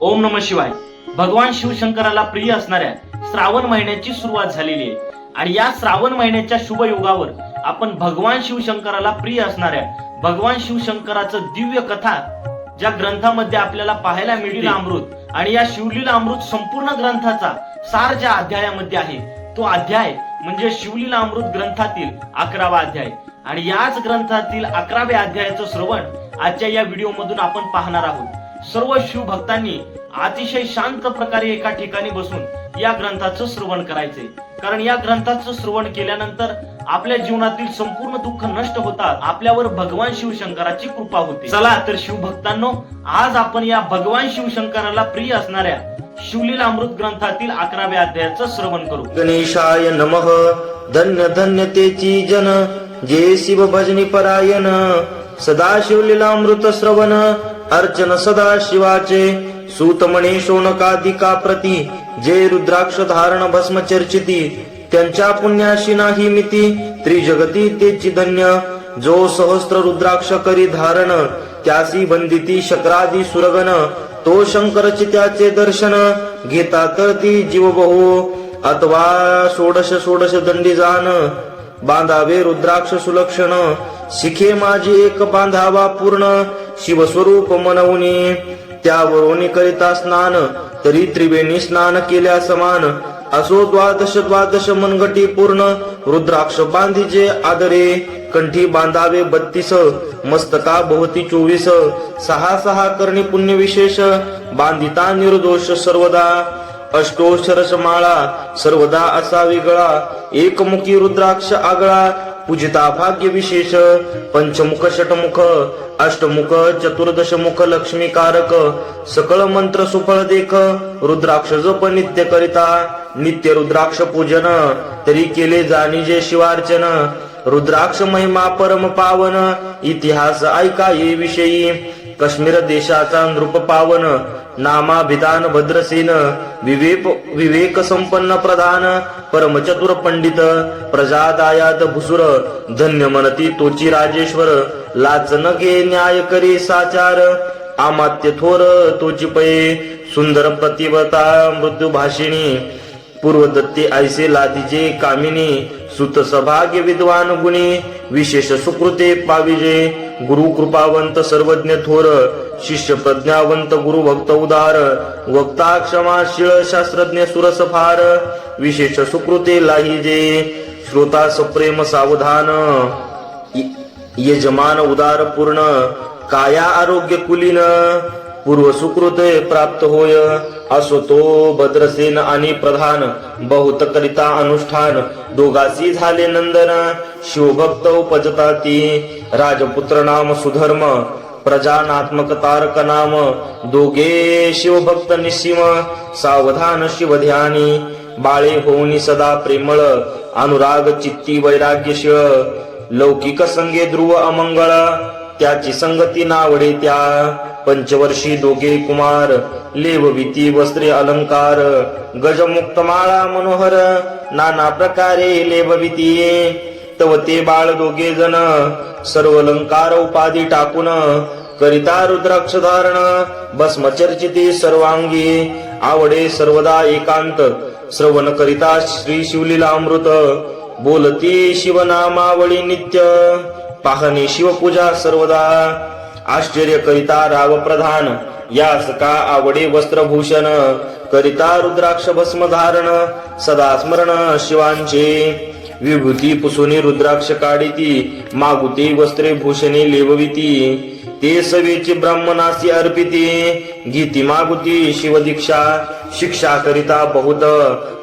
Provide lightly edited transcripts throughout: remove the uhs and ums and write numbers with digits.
ओम नमः शिवाय. भगवान शिवशंकराला प्रिय असणाऱ्या श्रावण महिन्याची सुरुवात झालेली आहे आणि या श्रावण महिन्याच्या शुभ योगावर आपण भगवान शिवशंकराला प्रिय असणाऱ्या भगवान शिवशंकराचं दिव्य कथा ज्या ग्रंथामध्ये आपल्याला पाहायला मिळेल अमृत आणि या शिवलीला अमृत संपूर्ण ग्रंथाचा सार ज्या अध्यायामध्ये आहे तो अध्याय म्हणजे शिवलीला अमृत ग्रंथातील 11वा अध्याय आणि याच ग्रंथातील 11व्या अध्यायाचं श्रवण आजच्या या व्हिडिओ मधून आपण पाहणार आहोत. सर्व शिवभक्तांनी अतिशय शांत प्रकारे एका ठिकाणी बसून या ग्रंथाचं श्रवण करायचे, कारण या ग्रंथाचं श्रवण केल्यानंतर आपल्या जीवनातील संपूर्ण दुःख नष्ट होतात, आपल्यावर भगवान शिवशंकराची कृपा होते. चला तर शिवभक्तांनो, आज आपण या भगवान शिवशंकराला प्रिय असणाऱ्या शिवलीला अमृत ग्रंथातील 11व्या अध्यायाचं श्रवण करू. गणेशाय नमः. धन्य धन्य तेची जन जे शिव भजनी परायण. सदा शिवलीला अमृत श्रवण अर्चन सदा शिवाचे. सूतमणे शोणकादिका प्रती जे रुद्राक्ष धारण भस्म चर्चिती. त्यांच्या पुण्याशी नाही मिती त्रिजगती तेची धन्य. जो सहस्त्र रुद्राक्ष करी धारण त्यासी बंदिती शक्रादी सुरगण. तो शंकर चित्याचे दर्शन घेता तर ती जीव बहु. अथवा षोडश षोडश दंडी जाण बांधावे रुद्राक्ष सुलक्षण. शिखे माझी एक बांधावा पूर्ण शिवस्वरूप मनवुनी. त्यावरून करिता स्नान तरी त्रिवेणी स्नान केल्या समान. असो द्वादश द्वादश मनगटी पूर्ण रुद्राक्ष बांधीचे आदरे. कंठी बांधावे 32 मस्तका भोवती 24. 6 करणी पुण्य विशेष बांधिता निर्दोष सर्वदा. अष्टोशरस माळा सर्वदा असा वेगळा. एकमुखी रुद्राक्ष आगळा पूजिता भाग्य विशेष. पंचमुख षटमुख अष्टमुख चतुर्दश मुख लक्ष्मीकारक. सकळ मंत्र सुफळ देख रुद्राक्ष जप नित्य करिता. नित्य रुद्राक्ष पूजन तरी केले जाणीजे शिवार्चन. रुद्राक्ष महिमा परम पावन इतिहास ऐका ये विषयी. काश्मीर देशाचा नृप पावन नामाभिधान भद्रसेन. विवेक संपन्न प्रधान परमचतुर पंडित. प्रजादायाद भुसुर धन्य म्हणती तोची राजेश्वर. लाचन घे न्याय करी साचार अमात्य थोर तोची पये. सुंदर प्रतिवता मृत्यू भाषिणी पूर्वदत्ते ऐसे लादीजे कामिनी. सुत सभाग्य विद्वान गुणी विशेष सुकृते पाविजे. गुरु कृपावंत सर्वज्ञ थोर शिष्य प्रज्ञावंत गुरु भक्त उदार. वक्ता क्षमाशील शास्त्रज्ञ सुरस फार विशेष सुकृते लाहिजे. श्रोता सप्रेम सावधान यजमान उदार पूर्ण. काया आरोग्य कुलीन पूर्व सुकृत प्राप्त होय. असो तो भद्रसेन आणि प्रधान बहुत करिता अनुष्ठान. दोघासी झाले नंदन शिवभक्त उपजता ती. राजपुत्र नाम सुधर्म प्रजानात्मक तारक नाम. दोघे शिवभक्त निस्सीम सावधान शिव ध्यानी. बाळे होऊनी सदा प्रेमळ अनुराग चित्ती वैराग्य शिव. लौकिक संगे ध्रुव अमंगळ त्याची संगती नावडे त्या. पंचवर्षी दोघे कुमार लेवविती वस्त्रे अलंकार. गजमुक्त माळा मनोहर नाना प्रकारे लेवविती. तव ते बाळ दोघे जण सर्व अलंकार उपाधी टाकून. करिता रुद्राक्ष धारण भस्मचर्चिती सर्वांगी. आवडे सर्वदा एकांत श्रवण करिता श्री शिवलीला अमृत. बोलती शिवनामावळी नित्य पाहणे शिवपूजा सर्वदा. आश्चर्य करिता राव प्रधान यास का आवडे वस्त्रभूषण. करिता रुद्राक्ष भस्म धारण सदा स्मरण शिवांचे. विभूती पुसुनी रुद्राक्ष काढिती मागुती वस्त्रे भूषणे लेवविती. ते सवेची ब्राह्मणासी अर्पिती गीती मागुती शिवदीक्षा. शिक्षा करिता बहुत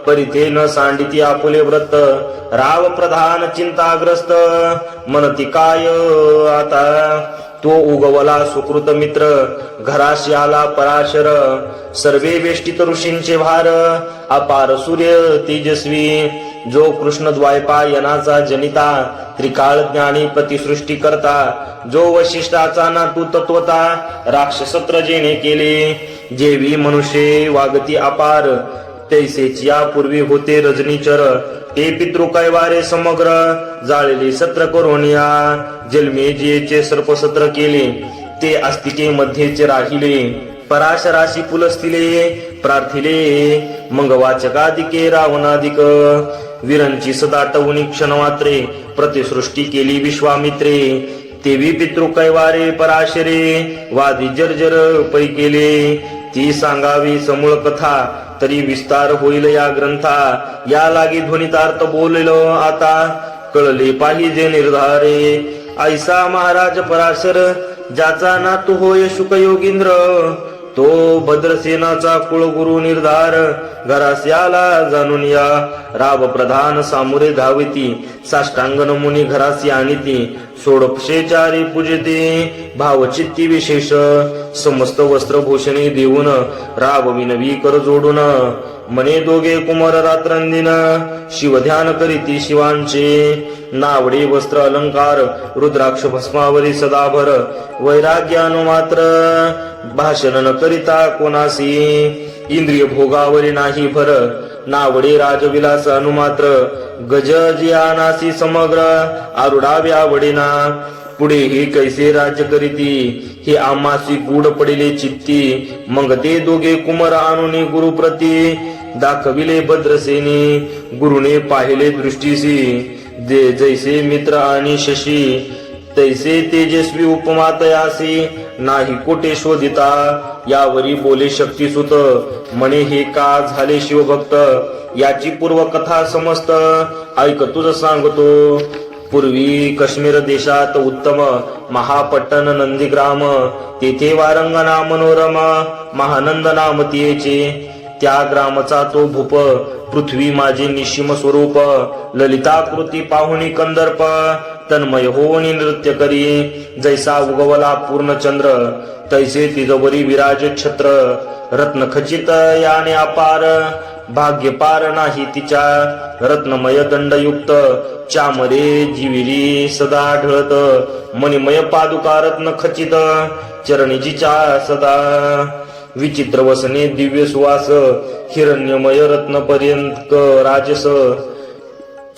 परिथे न सांडिती आपुले व्रत. राव प्रधान चिंताग्रस्त मनती काय आता. तो उगवला सुकृत मित्र घराशी आला पराशर. सर्वे वेष्टित ऋषींचे भार अपार सूर्य तेजस्वी. जो कृष्ण द्वैपायनाचा जनिता त्रिकाळ ज्ञानी प्रतिसृष्टी करता. जो वशिष्ठाचा नातू तत्वता राक्षसत्र जेने केले. जेवी मनुष्य वागती अपार तैसेची यापूर्वी होते रजनीचर. ते पितृ कैवारे समग्र जाळले सत्र करोनिया. जन्मेजेचे सर्पसत्र केले ते अस्तिके मध्येच राहिले. पराशराशी पुलस्तिले प्रार्थिले मग वाचकादिके रावणादिक वीरांची सदा टवनी क्षणमात्रे प्रतिसृष्टी केली विश्वामित्रे तेवी पितृ कैवारे पराशरे वादी जर्जर पै केले ती सांगावी समूळ कथा तरी विस्तार होईल या ग्रंथा या लागी ध्वनितार्थ बोललो आता कळले पाहिजे निर्धारे ऐसा महाराज पराशर ज्याचा नातू होय शुकयोगींद्र तो भद्रसेनाचा कुळगुरु निर्धार घरास आला जाणून या राव प्रधान सामुरे धाविती साष्टांगन मुनी घरासी आणिती षोडशेचारी पूजते भावचित्ती विशेष समस्त वस्त्रभूषणे देऊन राव विनवी कर जोडून मने दोघे कुमार रात्रंदिन शिवध्यान करीती शिवांचे नावडे वस्त्र अलंकार रुद्राक्ष भस्मावरी सदाभर वैराग्यानु मात्र भाषण न करिता कोणासी इंद्रिय भोगावरी नाही भर नावडे राजविलास अनुमात्र गज जियानासी समग्र आरुडाव्या वडेना पुढे हे कैसे राज्य करीती हे आम्हासी गूढ पडिले चित्ती मग ते दोघे कुमार आणून गुरुप्रती दाखविले भद्रसेनी गुरुने पाहिले दृष्टीसी जैसे मित्र आणि शशी तैसे तेजस्वी उपमातयासी नाही कोटे शोधिता यावरी बोले शक्तिसुत म्हणे हे का झाले शिवभक्त याची पूर्व कथा समस्त ऐक तुझ सांगतो पूर्वी काश्मीर देशात उत्तम महापट्टण नंदीग्राम तेथे वारंगना मनोरम महानंद नाम तियेचे त्या ग्रामचा तो भूप पृथ्वी माझे निशिम स्वरूप ललिताकृती पाहुणी कंदर्प तन्मय होऊन नृत्य करी जैसा उगवला पूर्ण चंद्र तैसे तिजवरी विराज छत्र रत्न खचित याने अपार भाग्य पार नाही तिच्या रत्नमय दंडयुक्त चामरे जिविरी सदा ढळत मणिमय पादुका रत्न खचित चरणीजीच्या सदा विचित्र वसने दिव्य सुवास हिरण्यमय रत्न पर्यंत राजस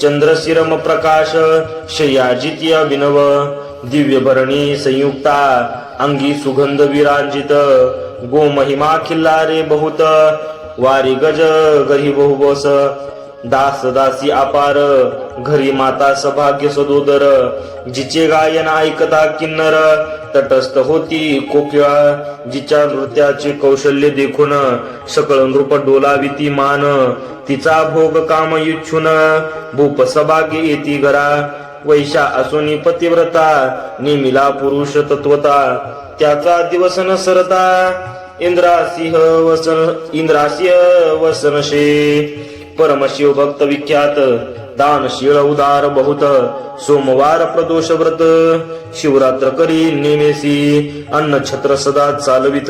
चंद्रशिरम प्रकाश शयाजित अभिनव दिव्य भरणी संयुक्ता अंगी सुगंध विराजित गो महिमा खिल्लारे बहुत वारी गज गरी बहुबस दास दासी अपार घरी माता सभाग्य सदोदर जिचे गायन ऐकता किन्नर तटस्थ होती कोकिळा जिच्या नृत्याचे कौशल्य देखून सकळ नृप डोलाविती मान तिचा भोग काम इच्छुन भूप सभाग्य येती घरा वैशा असुनी पतिव्रता नेमिला पुरुष तत्वता त्याचा दिवस न सरता इंद्रासिंह वसनशे परमशिव भक्त विख्यात दानशील उदार बहुत सोमवार प्रदोष व्रत शिवरात्र करी नेमेसी अन्न छत्र सदा चालवित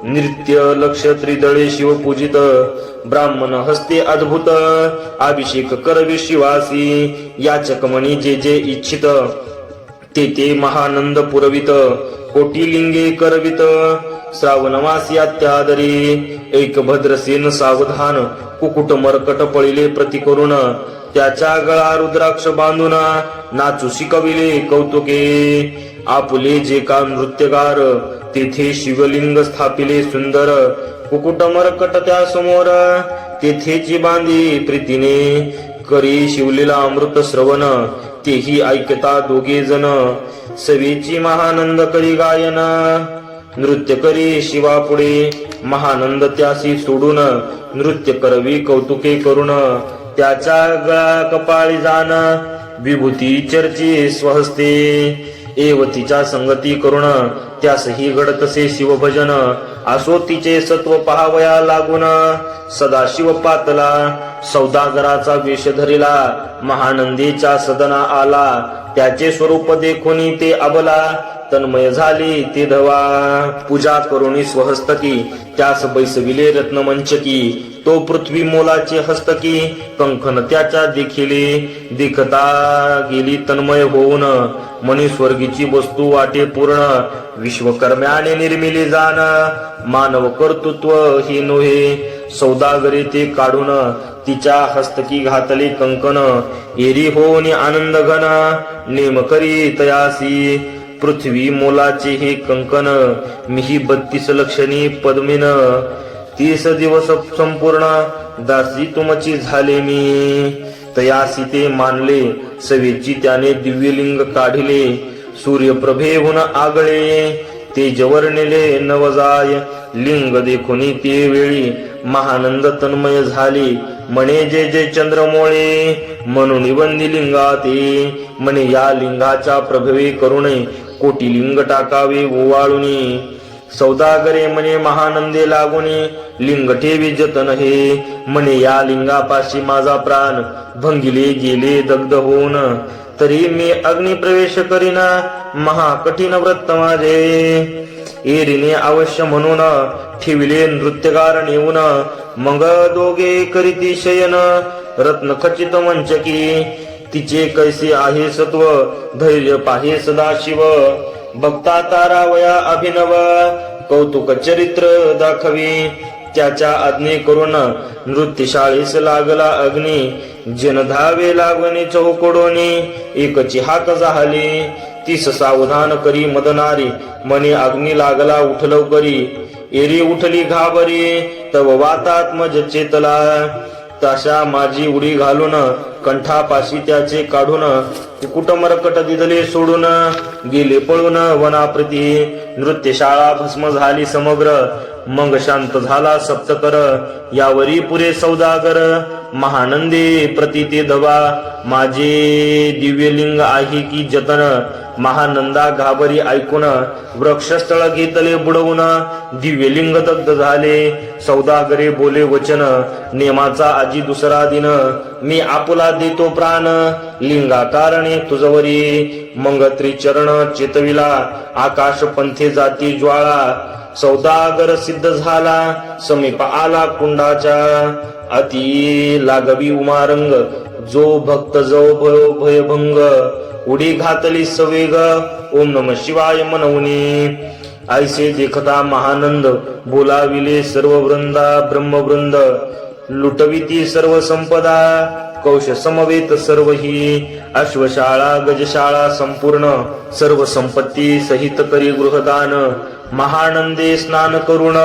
नृत्य लक्ष त्रिदळे शिव पूजित ब्राह्मण हस्ते अद्भुत अभिषेक करवी शिवासी याचक मनी जे जे इच्छित ते महानंद पुरवित कोटी लिंगे करवित श्रावणमासी अत्यादरी एक भद्रसेन सावधान कुकुट मरकट पळिले प्रति करून त्याच्या गळा रुद्राक्ष बांधून नाचू शिकविले कौतुके आपुले जे का नृत्यगार तेथे शिवलिंग स्थापिले सुंदर कुकुट मरकट त्या समोर तेथेची बांधी प्रीतीने करी शिवलीला अमृत श्रवण तेही ऐकता दोघे जण सवेची महानंद करी गायन नृत्य करी शिवा पुढे महानंद त्यासी सोडून नृत्य करवी कौतुके करून त्याच्या गळा कपाळी जाण विभूती चर्ची स्वहस्ते एवतीच्या संगती करून त्यासही घडतसे शिवभजन असो तिचे सत्व पहावया लागून सदा शिव पातला सौदागराचा वेश धरिला महानंदीच्या सदना आला त्याचे स्वरूप देखोनी ते अबला तन्मय झाली ते धवा पूजा करुणी स्वहस्तकी त्यास बैसविले रत्नमंचकी तो पृथ्वी मोलाचे हस्तकी कंकण त्याच्या देखिले देखता गेली तन्मय होऊन मनी स्वर्गीची वस्तू वाटे पूर्ण विश्वकर्म्याने निर्मिली जाण मानव कर्तृत्व हे नोहे सौदागरी ते काढून तिच्या हस्तकी घातले कंकण एरी होऊन आनंद घन नेम करी तयासी पृथ्वी मोलाचे हे कंकण, मिही 32 लक्षणी पद्मिन, 30 दिवस संपूर्ण दासी तुमची झाले मी. तयासी ते मानले सवेची त्याने दिव्यलिंग काढिले, सूर्यप्रभेहून आगळे ते जवर नेले नवजाय. लिंग देखुनी ते वेळी महानंद तन्मय झाले, म्हणे जे जे चंद्रमोळे म्हणून निबंधी लिंगा ते. म्हणे या लिंगाच्या प्रभवे करुणे कोटी लिंग टाकावे ओवाळुनी. सौदागरे म्हणे महानंदे लागुनी लिंग ठेवी जतन हे. म्हणे या लिंगापाशी माझा प्राण भंगिले गेले दग्ध होऊन, तरी मी अग्नी प्रवेश करीना महाकठीण व्रत माझे. एरीने अवश्य म्हणून ठेविले नृत्यगार नेऊन, मग दोघे करीती शयन रत्न खचित मंचकी. तिचे कैसे आहे सत्व धैर्य पाहे सदाशिव, भक्ता तारावया अभिनव कौतुक चरित्र दाखवी. त्याच्या आज्ञे करून नृत्यशाळेस लागला अग्नी, जन धावे लागणे चौकडोनी एकची हाक झाली. 30 सावधान करी मदनारी, म्हणे अग्नी लागला उठलव करी. एरी उठली घाबरी तव वातात्मज चेतला, तशा माझी उडी घालून कंठापाशी त्याचे काढून. कुकुट मरकट दिदले सोडून गेले पळून वनाप्रती. नृत्यशाळा भस्म झाली समग्र, मग शांत झाला सप्तकर. यावरी पुरे सौदागर महानंदे प्रति ते धवा, माझे दिव्यलिंग आहे की जतन. महानंदा घाबरी ऐकून वृक्षस्थळ घेतले बुडवून, दिव्यलिंग दग्ध झाले. सौदागरे बोले वचन, नेमाचा आजी दुसरा दिन, मी आपुला देतो प्राण लिंगा कारणे तुझवरी. मग त्रिचरण चेतविला आकाश पंथे जाती ज्वाळा, सौदागर सिद्ध झाला समीप आला कुंडाच्या. अति लागवी उमारंग जो भक्त जो भयभंग, उडी घातली सवेग ओम नम शिवाय मनवनी. ऐसे देखता महानंद बोलाविले सर्व वृंदा ब्रह्मवृंद, लुटविती सर्व संपदा कौश समवेत सर्व ही. अश्वशाळा गजशाळा संपूर्ण सर्व संपत्ती सहित करी गृहदान. महानंदे स्नान करून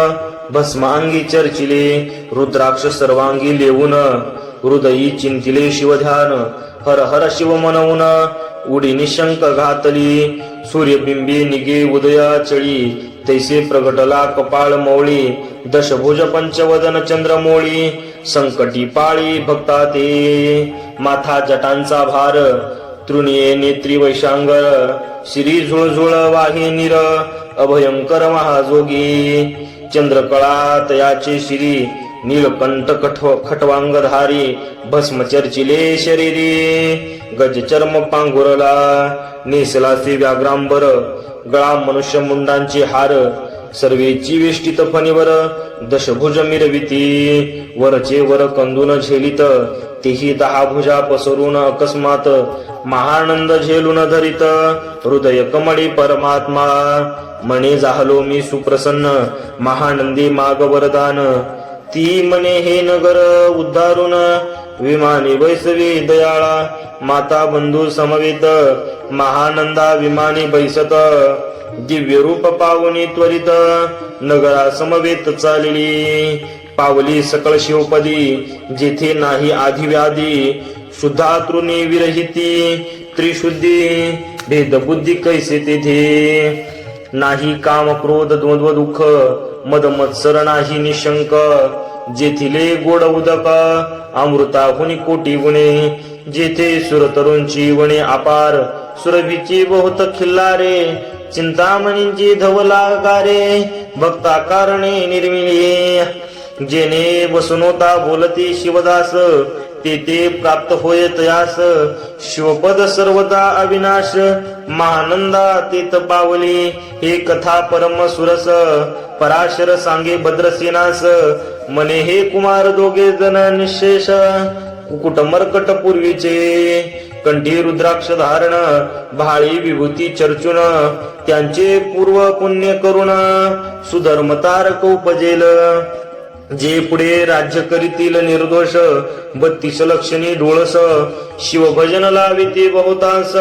भस्मांगी चर्चिले, रुद्राक्ष सर्वांगी लेवून हृदयी चिंतिले शिवध्यान. हर हर शिव मनवून उडी निशंक घातली, सूर्यबिंबी निगे उदया चळी, तैसे प्रगटला कपाळ मौळी. दशभुज पंचवदन चंद्रमोळी, संकटी पाळी भक्ता ते. माथा जटांचा भार तृणीये नेत्री वैशांगर, श्री झुळझुळ वाहे निर अभयंकर महाजोगी. चंद्रकळा तयाचे श्री नीलकंठ खटवांगधारी, भस्म चर्चिले शरीरी. गज चर्म पांघुरला नेसलासे व्याघ्रांबर, गळा मनुष्य मुंडांचे हार, सर्वेची वेष्टित फणीवर दशभुज मिरविती. वरचे वर कंदून झेलित, तेही 10 भुजा पसरून अकस्मात महानंद झेलून धरित. हृदय कमळी परमात्मा, म्हणे झालो मी सुप्रसन्न महानंदी माग वरदान. ती म्हणे हे नगर उद्धारून विमानी बैसवी दयाळा. माता बंधू समवेत महानंदा विमानी बैसत, दिव्य रूप पावनी त्वरित नगरा समवेत चालली. पावली सकळ शिवपदी जेथे नाही आधी व्याधी, शुद्धातृणी विरहिती त्रिशुद्धी भेद बुद्धी कैसे तेथे. नाही काम क्रोध द्वंद्व दुःख मद मत्सर नाही निशंक, जेथिले गोड उदक अमृताहुनी कोटी गुणे. जेथे सुरतरुंची वणे अपार, सुरभीची बहुत खिल्लारे, चिंतामणींची धवलागारे, भक्ता कारणे निर्मिळे. जेने वसनोता बोलती शिवदास, ते प्राप्त होय तयास. शिवपद सर्वदा अविनाश, महानंदा तेत पावली. हे कथा परम सुरस, पराशर सांगे भद्रसेनास. मने हे कुमार दोघे जण निशेष, कुकुट मरकट पूर्वीचे. कंठी रुद्राक्ष धारण, भाळी विभूती चर्चून, त्यांचे पूर्व पुण्य करुण सुधर्म तारक उपजेल. जे पुढे राज्य करीतील निर्दोष 32 लक्षणी डोळस शिवभजन लाविते बहुतांस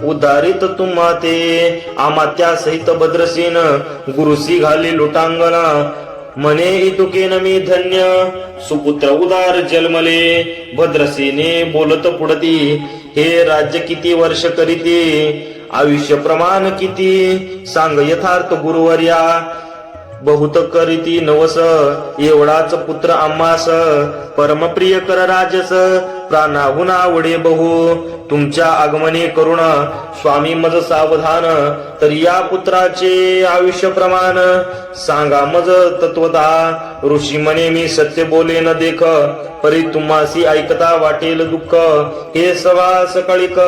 उद्धारित तुम्हा ते आमात्या सहित भद्रसेन गुरुसी घाली लोटांगणा मने इतुकेन मी धन्य सुपुत्र उदार जन्मले भद्रसेने बोलत पुढती हे राज्य किती वर्ष करीते आयुष्य प्रमाण किती सांग यथार्थ गुरुवर्या बहुत करीती नवस एवढाच पुत्र आम्हास परमप्रिय कर राजस प्राणाहून आवडे बहु तुमच्या आगमने करुण स्वामी मज सावधान तर या पुत्राचे आयुष्य प्रमाण सांगा मज तत्वता ऋषी म्हणे मी सत्य बोले न देख परी तुम्हासी ऐकता वाटेल दुःख हे सवा सकळिक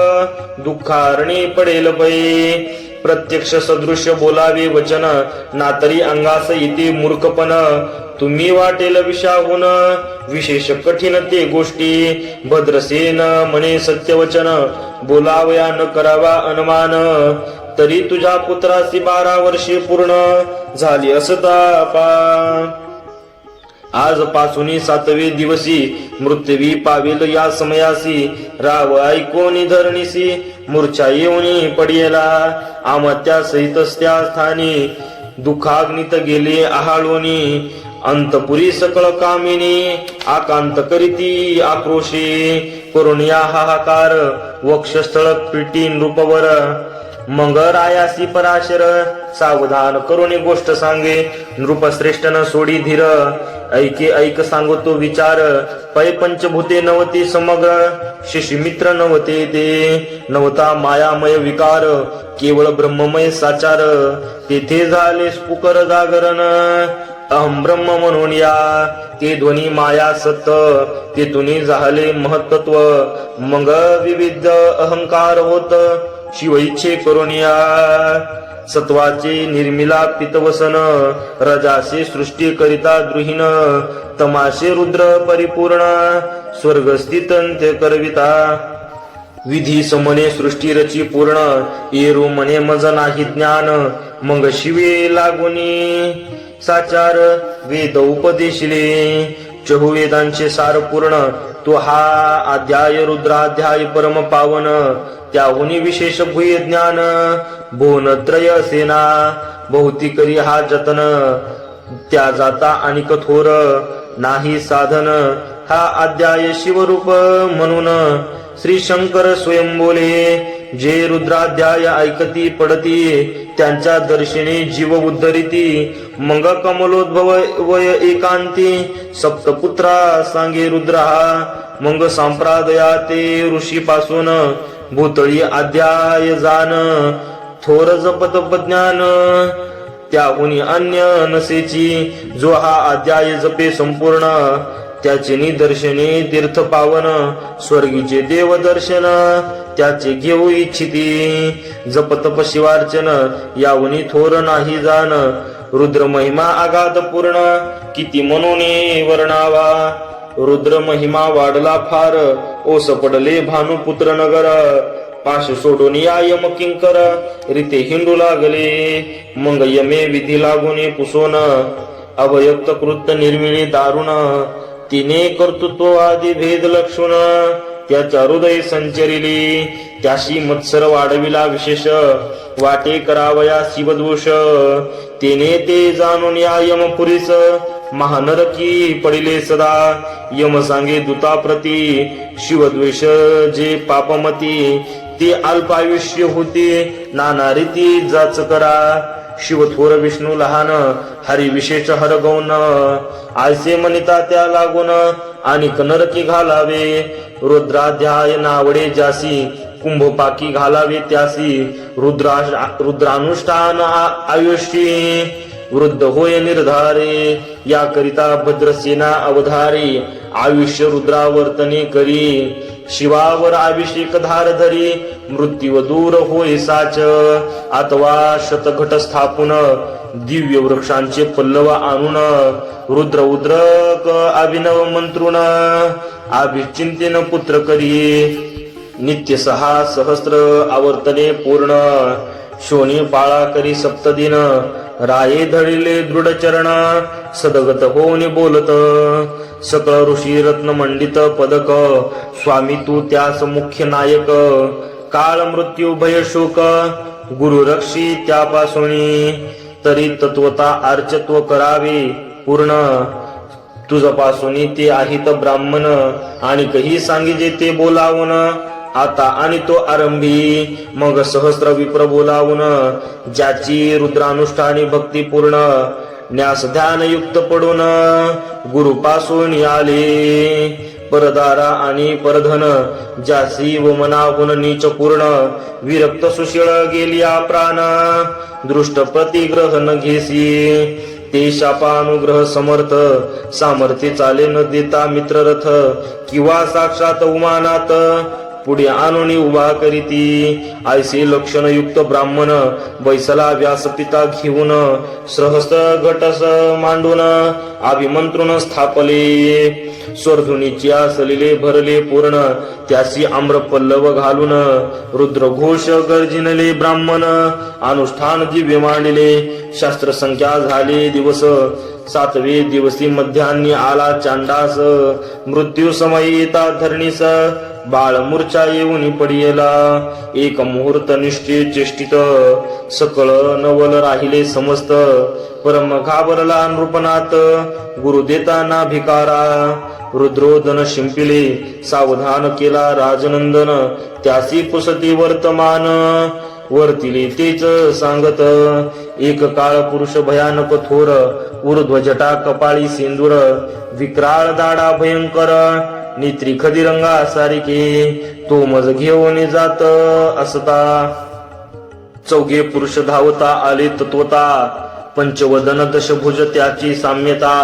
दुःखारणी पडेल पै प्रत्यक्ष सदृश्य बोलावे वचन नातरी अंगास येते मूर्खपण तुम्ही वाटेल विषाहून विशेष कठीण ते गोष्टी भद्रसेन म्हणे सत्यवचन बोलावया न करावा अनुमान तरी तुझ्या पुत्रासी 12 वर्षे पूर्ण झाली असता पा आज पासून 7वे दिवशी मृत्यूवी पावेल या समयासी राव ऐकोनी धरणीसी मूर्छा येऊनी पडियला आमत्या सहित त्या स्थानी दुःखाग्नित गेले आहाळोनी अंतपुरी सकळ कामिनी आकांत करीती आक्रोशी करुणिया हाहाकार वक्षस्थळ पिटी नृपवर मग रायासी पराशर सावधान करुणी गोष्ट सांगे नृपश्रेष्ठ न सोडी धीर ऐके ऐक सांगतो विचार पै पंचभूते नवती समग्र शिशिमित्र नवते ते नवता मायामय विकार केवळ ब्रह्ममय साचार तेथे झाले स्फुकर जागरण अहम ब्रह्म म्हणून या ते ध्वनी माया सत्य ते तुनी झाले महत्त्व मग विविध अहंकार होत शिव इच्छे करुणिया सत्वाचे निर्मिला पितवसन रजासे सृष्टी करिता द्रुहीन तमाशे रुद्र परिपूर्ण स्वर्ग स्थित अंत्य करविता विधी समने सृष्टी रची पूर्ण येरू मने मज नाही ज्ञान मग शिवे लागुनी साचार वेद उपदेशिले चहुवेदांचे सार पूर्ण तो हा अध्याय रुद्राध्याय परम पावन त्याहुनी विशेष भूय ज्ञान भुवनत्रय सेना बहुती करी हा जतन त्या जाता आणि कठोर नाही साधन हा अध्याय शिवरूप म्हणून श्री शंकर स्वयं बोले जे रुद्राध्याय ऐकती पडती त्यांच्या दर्शनी जीव उद्धरिती मंग कमलोद्भव वय एकांती सप्तपुत्रा सांगे रुद्रा मंग संप्रादया ते ऋषी पासून भूतळी अध्याय जान थोर जपत ज्ञान त्याहुनी अन्य नसेची जो हा अध्याय जपे संपूर्ण त्याचे निदर्शने तीर्थ पावन स्वर्गीचे देव दर्शन त्याचे घेऊ इच्छिती जपतप शिवार्चन यावनी थोर नाही जाण रुद्र महिमा आगाध पूर्ण किती मनोने वर्णावा रुद्र महिमा वाढला फार ओस पडले भानुपुत्र नगर पाश सोडून या यम किंकर रीते हिंडू लागले मग यमे विधी लागून पुसोन अवयक्त कृत्य निर्मिणी दारुण तिने कर्तृत्व आदी भेद लक्षण त्याच्या हृदय संचरिली त्याशी मत्सर वाढविला विशेष वाटे करावया शिवदोष तिने ते जाणून या यमपुरीस महानरकी पडिले सदा यम सांगे दूताप्रती शिवद्वेष जे पापमती ते अल्पायुष्य होते नाना रीती जाच करा शिव थोर विष्णू लहान हरी विशेष हर गौन आयसे मनिता त्या लागून आणि नरकी घालावे रुद्राध्याय नावडे जासी कुंभपाकी घालावे त्यासी रुद्रानुष्ठान आयुष्य वृद्ध होय निर्धारे याकरिता भद्रसेना अवधारी आयुष्य रुद्रावर्तने करी शिवावर अभिषेक धार धरी मृत्यू दूर होय साच अथवा शतघट स्थापून दिव्य वृक्षांचे पल्लव आणून रुद्र उद्रक अभिनव मंत्रुण अभिचिंतेन पुत्र करी नित्य 6 सहस्त्र आवर्तने पूर्ण शोणी पाळा करी सप्तदिन राये धडिले दृढ चरण सदगत होऊन बोलत सकळ ऋषी रत्न मंडित पदक स्वामी तू त्यास मुख्य नायक काळ मृत्यू भय शोक गुरु रक्षी त्यापासूनी तरी तत्वता अर्चत्व करावे पूर्ण तुझपासून ते आहेत ब्राह्मण आणि कही सांगिजे ते बोलावून आता आणि तो आरंभी मग सहस्र विप्र बोलावून ज्याची रुद्रानुष्ठानी भक्ती पूर्ण न्यास ध्यान युक्त पडून गुरुपासून आले परदारा आणि परधन ज्यासी व मनाहून नीच पूर्ण विरक्त सुशीळ गेलिया प्राण दृष्ट प्रतिग्रहण घेसी ते शापानुग्रह समर्थ सामर्थ्य चाले न देता मित्ररथ किंवा साक्षात उमानात पुढे आणून उभा करीती ऐसे लक्षणयुक्त ब्राह्मण बैसला व्यासपिता घेऊन सहस्र घटस मांडून अभिमंत्रून स्थापले स्वर्धुनीची सलिले भरले पूर्ण त्यासी आम्र पल्लव घालून रुद्रघोष गर्जिनले ब्राह्मण अनुष्ठान दिव्य मांडले शास्त्र संख्या झाले दिवस 7वे दिवसी मध्यान्नी आला चांडास मृत्यू समयी येता धरणीस बाळ मूर्छा येऊन पडियेला एक मुहूर्त निष्ठे चेष्टित सकळ नवल राहिले समस्त परम घाबरला नृपनाथ गुरु देताना भिकारा रुद्रोदन शिंपिले सावधान केला राजनंदन त्यासी पुसती वर्तमान वर्तिले तेच सांगत एक काळ पुरुष भयानक थोर ऊर्ध्व जटा कपाळी सिंदूर विक्राळ दाडा भयंकर नेत्री खदिरंगा सारिके तो मज घेऊन जात असता चौघे पुरुष धावता आले तत्वता पंचवदन दशभुज त्याची साम्यता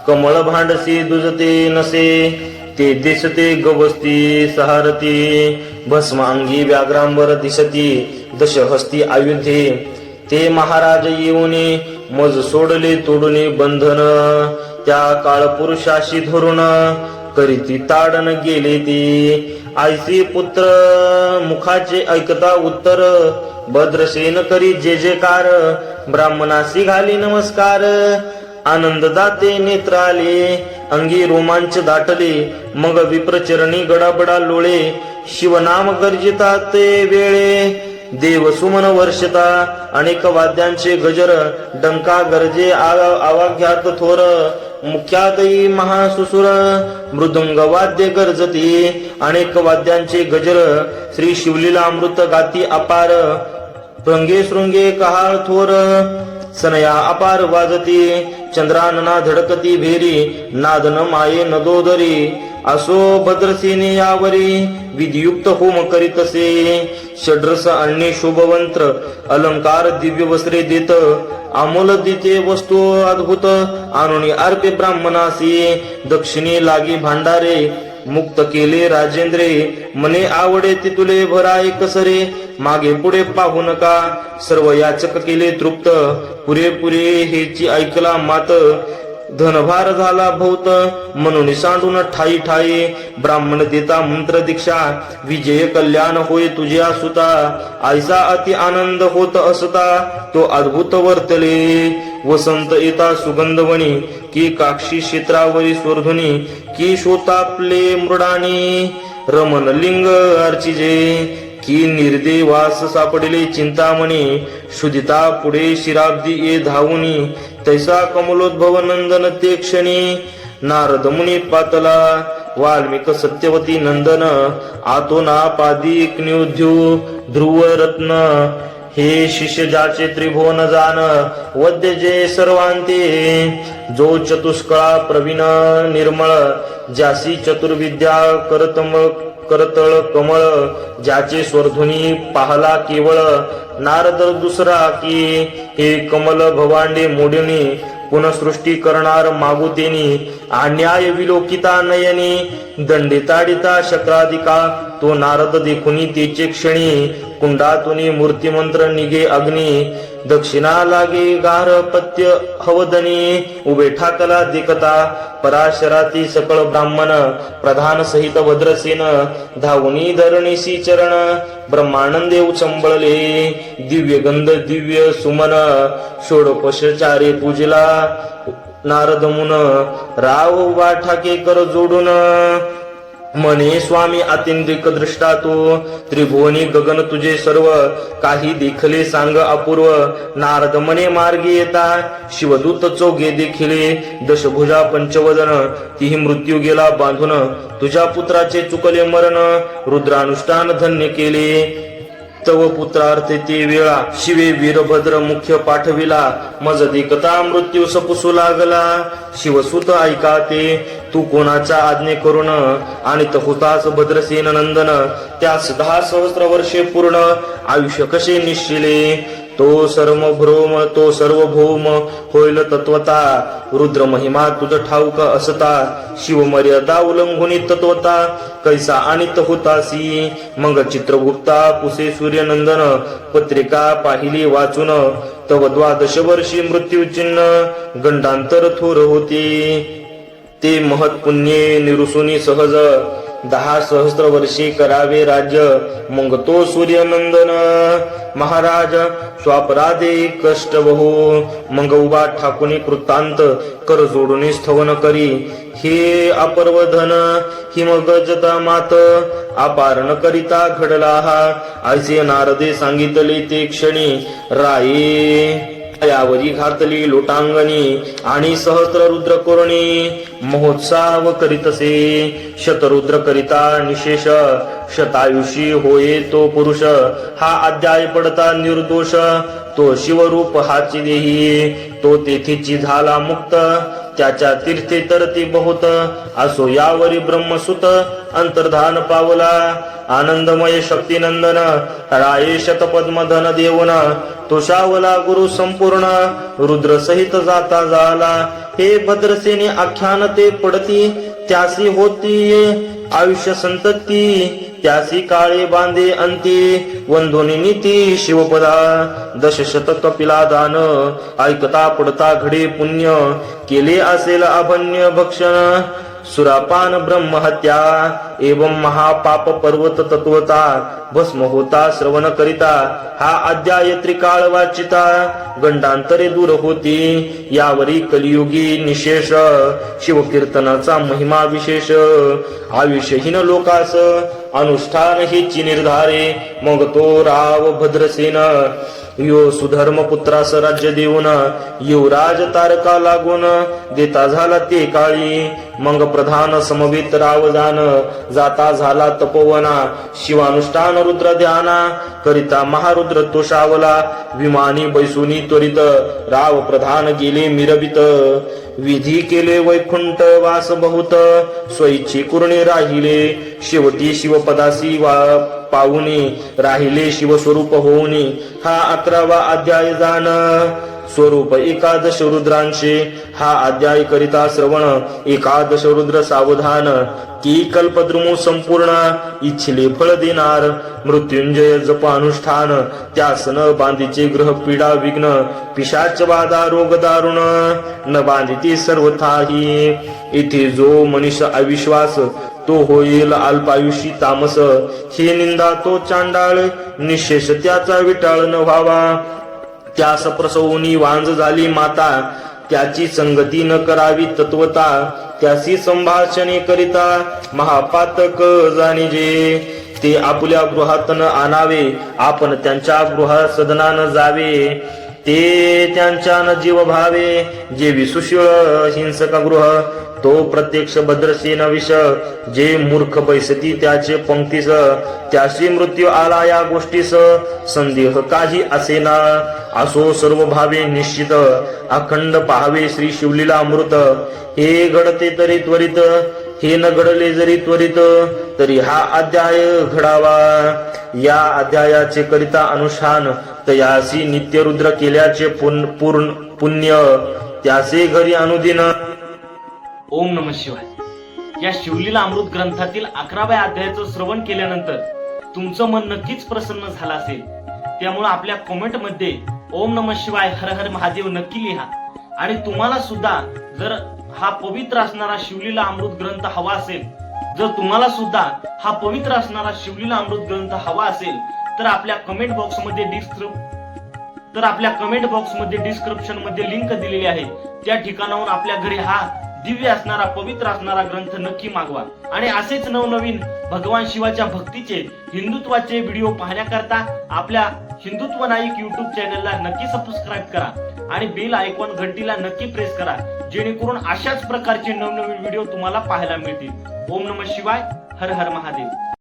कमळ भांडसी दुजते नसे ते दिसते गवस्ती सहारती भस्मांगी व्याघ्रांबर दिसती दशहस्ती आयुधे ते महाराज येऊने मज सोडले तोडूने बंधन त्या काळ पुरुषाशी धरून करीती ताडन गेले ते आयसी पुत्र मुखाचे ऐकता उत्तर भद्रसेन करी जे जेकार ब्राह्मणासी घाली नमस्कार आनंद दाते नेत्राले अंगी रोमांच दाटले मग विप्रचरणी गडाबडा लोळे शिवनाम गर्जिता ते वेळे देव सुमन वर्षता अनेक वाद्यांचे गजर डंका गरजे आवाघ्यात थोर मुख्यातही महासुसुर मृदुंग वाद्य गरजती अनेक वाद्यांचे गजर श्री शिवलीला अमृत गाती अपार भृंगे शृंगे कहाळ थोर सनया अपार वाजती चंद्रानना धडकती भेरी नादन माये नदोदरी असो भद्रसेने यावरी विधियुक्त होम करीतसे षड्रस अन्य शुभवंत्र अलंकार दिव्य वस्त्रे देत अमोल दिते वस्तू अद्भुत आणून अर्पे ब्राह्मणासी दक्षिणे लागी भांडारे मुक्त केले राजेंद्रे मने आवडे ते तुले भराय कसरे मागे पुढे पाहू नका सर्व याचक केले तृप्त पुरेपुरे हेची ऐकला मात धनभार झाला भौत म्हणून सांडून ठाई ठाई ब्राह्मण देता मंत्र दीक्षा विजय कल्याण होय तुझ्या सुता ऐसा अति आनंद होत असता तो अद्भुत वर्तले वसंत येता सुगंधवणी की काक्षी क्षेत्रावरी स्वर्धुनी की शोतापले मृडानी रमण लिंग अर्चिजे की निर्देवास सापडले चिंतामणी शुदिता पुढे शिराब्दी ये धावुनी तैसा कमलोद्भव नंदन ते क्षणी नारद मुनी पातला वाल्मिक सत्यवती नंदन आतोना पादिक न्युध्यू ध्रुव रत्न हे शिष्य ज्याचे त्रिभुवन जान वद्य जे सर्वांते जो चतुष्कळा प्रवीण निर्मळ ज्यासी चतुर्विद्या करतळ कमळ ज्याचे स्वर्धुनी पाहला केवळ नारद दुसरा की हे कमल भवांडे मोडणी पुनःसृष्टी करणार मागुतेनी अन्याय विलोकिता नयनी दंडे ताडिता शक्राधिका तो नारद देखुनी तेचे क्षणी कुंडातुनी मूर्तिमंत्र निघे अग्नी दक्षिणा लागे गारपत्य हवदनी उभे ठाकला देखता पराशराती सकळ ब्राह्मण प्रधान सहित भद्रसेन धावणी धरणीसी चरण ब्रह्मानंदे उचंबळले दिव्य गंध दिव्य सुमन षोडपचारे पूजला नारद मुन राव उभा ठाके कर जोडून मने स्वामी अतिंद्रिक दृष्टा तो त्रिभुवनी गगन तुझे सर्व काही देखले सांग अपूर्व नारद मने मार्गी येता शिवदूत चौघे देखिले दशभुजा पंचवदन तीही मृत्यू गेला बांधून तुझ्या पुत्राचे चुकले मरण रुद्रानुष्ठान धन्य केले तव पुत्रार्थे ते वेळा शिवे वीरभद्र मुख्य पाठविला मज देखता मृत्यू सपुसू लागला शिवसुत ऐका ते तू कोणाच्या आज्ञे करून आणि होतास भद्रसेन नंदन त्यास 10 सहस्त्र वर्षे पूर्ण आयुष्य कसे निश्चिले तो सर्व भौम होईल तत्वता रुद्र महिमा तुझ ठाऊक असता शिव मर्यादा उल्लंघुनी तत्वता कैसा अनित होतासी मग चित्रगुप्ता पुसे सूर्यनंदन पत्रिका पाहिली वाचून तव 12 वर्षी मृत्यू चिन्ह गंडांतर थोर होते ते महत् पुण्ये निरुसुनी सहज 10 सहस्त्र वर्षी करावे राज्य मग तो सूर्यनंदन महाराज स्वापराधे कष्ट बहु मग उभा ठाकुनी कृतांत कर जोडून स्थवन करी हे अपर्वधन हिमगजता मात अपारण करिता घडला हा ऐसे नारदे सांगितले ते क्षणी राये यावरी घातली लोटांगणी आणि सहस्त्र रुद्र कोरणी महोत्सव करीतसे शतरुद्र करिता निशेष शतायुषी होये तो पुरुष हा अध्याय पडता निर्दोष तो शिवरूप हाची देही तो तेथीची झाला मुक्त त्याच्या तीर्थे तरती बहुत असो यावरी ब्रह्मसुत अंतर्धान पावला आनंदमय शक्तिनंदन राये शतपद्मधन देऊन तुषावला गुरु संपूर्ण रुद्र सहित जाता झाला हे भद्रसेने आख्यान ते पडती त्यासी होती आयुष्य संतती त्यासी काळे बांधे अंती वंदोनी नीती शिवपदा दशशत कपिला दान ऐकता पडता घडे पुण्य केले असेल अभन्य भक्षण सुरापान ब्रह्महत्या एवं महापाप पर्वत तत्वता भस्म होता श्रवण करिता हा अध्याय त्रिकाळ वाचिता गंडांतरे दूर होती यावरी कलियुगी निशेष शिवकीर्तनाचा महिमा विशेष आयुष्यहीन लोकास अनुष्ठान हेची निर्धारे मग तो राव भद्रसेन यो सुधर्म पुत्रास राज्य देऊन युवराज तारका लागून देता झाला ते काळी मग प्रधान समवेत राव जाता झाला तपोवना शिवानुष्ठान रुद्र ध्याना करिता महारुद्र तोषावला विमानी बैसुनी त्वरित राव प्रधान गेले मिरबित विधी केले वैकुंठ वास बहुत स्वैच्छे कुरणे राहिले शेवटी शिवपदासी पाहुनी राहिले शिवस्वरूप होऊनी हा 11वा अध्याय जाण स्वरूप 11 रुद्रांचे हा अध्याय करिता श्रवण 11 रुद्र सावधान की कल्पद्रुमू संपूर्ण इच्छिले फळ देणार मृत्युंजय जप अनुष्ठान त्यास न बांधीचे ग्रह पीडा विघ्न पिशाच बाधा रोग दारुण न बांधिती सर्वथाही इथे जो मनुष्य अविश्वास तो होईल अल्पायुषी तामस हे निंदा तो चांडाळ निशेष त्याचा विटाळ न व्हावा त्यास प्रसवूनी वांज झाली माता त्याची संगती न करावी तत्वता त्यासी संभाषणे करिता महापातक जाणीजे ते आपल्या गृहात न आणावे आपण त्यांच्या गृह सदनान जावे ते त्यांच्या न जीव भावे जे विसुशीळ हिंसक गृह तो प्रत्यक्ष भद्रसेन विष जे मूर्ख बैसती त्याचे पंक्तीस त्याशी मृत्यू आला या गोष्टीस संदेह काही असेना असो सर्व भावे निश्चित अखंड पाहावे श्री शिवलीला अमृत हे घडते तरी त्वरित हे न घडले जरी त्वरित तरी हा अध्याय घडावा या अध्यायाचे करिता अनुष्ठान तयासी नित्य रुद्र केल्याचे पूर्ण पुण्य त्याचे घरी अनुदिन. ओम नमः शिवाय. या शिवलीला अमृत ग्रंथातील 11व्या अध्यायाचं श्रवण केल्यानंतर तुमचं मन नक्कीच प्रसन्न झालं असेल. त्यामुळे आपल्या कमेंट मध्ये ओम नमः शिवाय हर हर महादेव नक्की लिहा. आणि तुम्हाला सुद्धा जर हा पवित्र असणारा शिवलीला अमृत ग्रंथ हवा असेल, जर तुम्हाला सुद्धा हा पवित्र असणारा शिवलीला अमृत ग्रंथ हवा असेल तर आपल्या कमेंट बॉक्समध्ये डिस्क्रिप्शन मध्ये लिंक दिलेली आहे. त्या ठिकाणाहून आपल्या घरी हा दिव्य असणारा पवित्र असणारा ग्रंथ नक्की मागवा. आणि असेच नवनवीन भगवान शिवाच्या भक्तीचे हिंदुत्वाचे व्हिडिओ पाहण्याकरता आपल्या हिंदुत्व नाईक युट्यूब चॅनलला नक्की सबस्क्राईब करा आणि बेल आयकॉन घंटीला नक्की प्रेस करा, जेणेकरून अशाच प्रकारचे नवनवीन व्हिडिओ तुम्हाला पाहायला मिळतील. ओम नमः शिवाय हर हर महादेव.